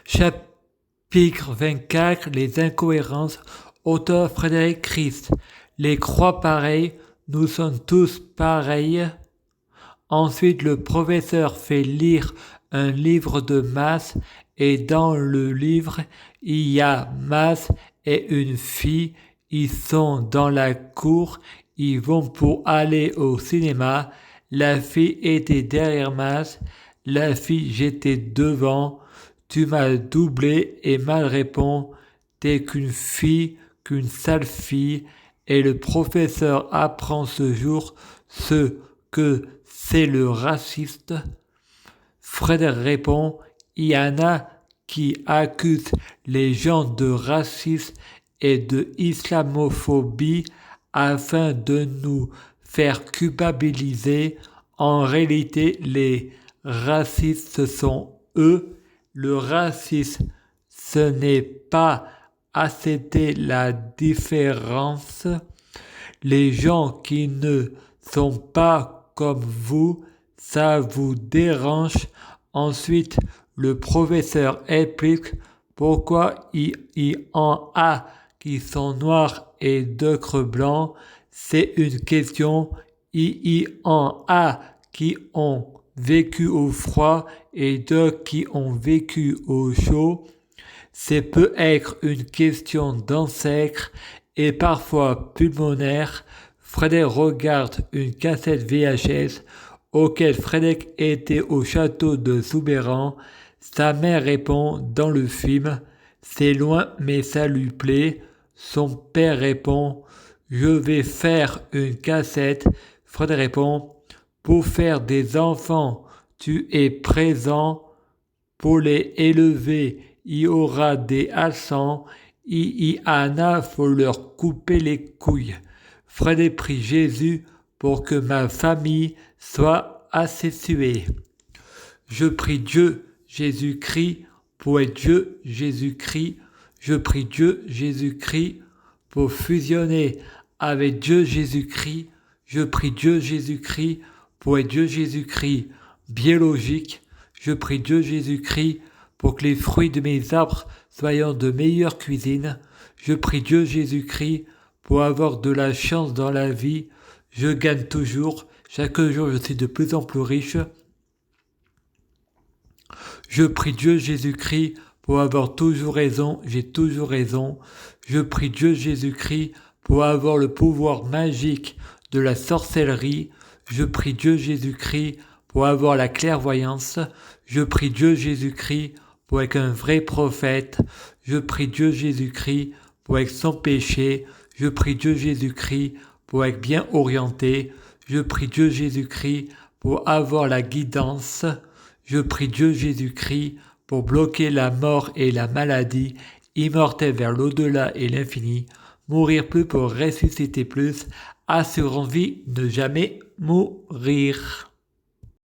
Chapitre 24, les incohérences. Auteur Frédéric Christ. Les croix pareilles, nous sommes tous pareils. Ensuite, le professeur fait lire un livre de maths et dans le livre, il y a maths et une fille. Ils sont dans la cour, ils vont pour aller au cinéma. La fille était derrière maths, la fille j'étais devant. Tu m'as doublé et mal répond. T'es qu'une fille, qu'une sale fille. Et le professeur apprend ce jour ce que c'est le raciste. Fred répond, il y en a qui accusent les gens de racisme et de islamophobie afin de nous faire culpabiliser. En réalité, les racistes, ce sont eux. Le racisme, ce n'est pas accepter la différence. Les gens qui ne sont pas comme vous, ça vous dérange. Ensuite, le professeur explique pourquoi il y en a qui sont noirs et d'autres blancs. C'est une question. Il y en a qui ont vécu au froid et d'autres qui ont vécu au chaud. C'est peut être une question d'ancêtre et parfois pulmonaire. Frédéric regarde une cassette VHS auquel Frédéric était au château de Soubeyran. Sa mère répond dans le film « C'est loin mais ça lui plaît ». Son père répond « Je vais faire une cassette ». Frédéric répond « Pour faire des enfants, tu es présent. Pour les élever, il y aura des accents. Il y en a, faut leur couper les couilles. Frédéric prie Jésus pour que ma famille soit asexuée. Je prie Dieu, Jésus-Christ, pour être Dieu, Jésus-Christ. Je prie Dieu, Jésus-Christ, pour fusionner avec Dieu, Jésus-Christ. Je prie Dieu, Jésus-Christ, pour être Dieu, Jésus-Christ, biologique. Je prie Dieu, Jésus-Christ, pour que les fruits de mes arbres soient de meilleure cuisine. Je prie Dieu, Jésus-Christ, pour avoir de la chance dans la vie. Je gagne toujours. Chaque jour, je suis de plus en plus riche. Je prie Dieu, Jésus-Christ, pour avoir toujours raison. J'ai toujours raison. Je prie Dieu, Jésus-Christ, pour avoir le pouvoir magique de la sorcellerie. Je prie Dieu, Jésus-Christ, pour avoir la clairvoyance. Je prie Dieu, Jésus-Christ, pour être un vrai prophète. Je prie Dieu, Jésus-Christ, pour être sans péché. Je prie Dieu, Jésus-Christ, pour être bien orienté. Je prie Dieu, Jésus-Christ, pour avoir la guidance. Je prie Dieu, Jésus-Christ, pour bloquer la mort et la maladie, immortel vers l'au-delà et l'infini, mourir plus pour ressusciter plus, assurant vie, ne jamais mourir.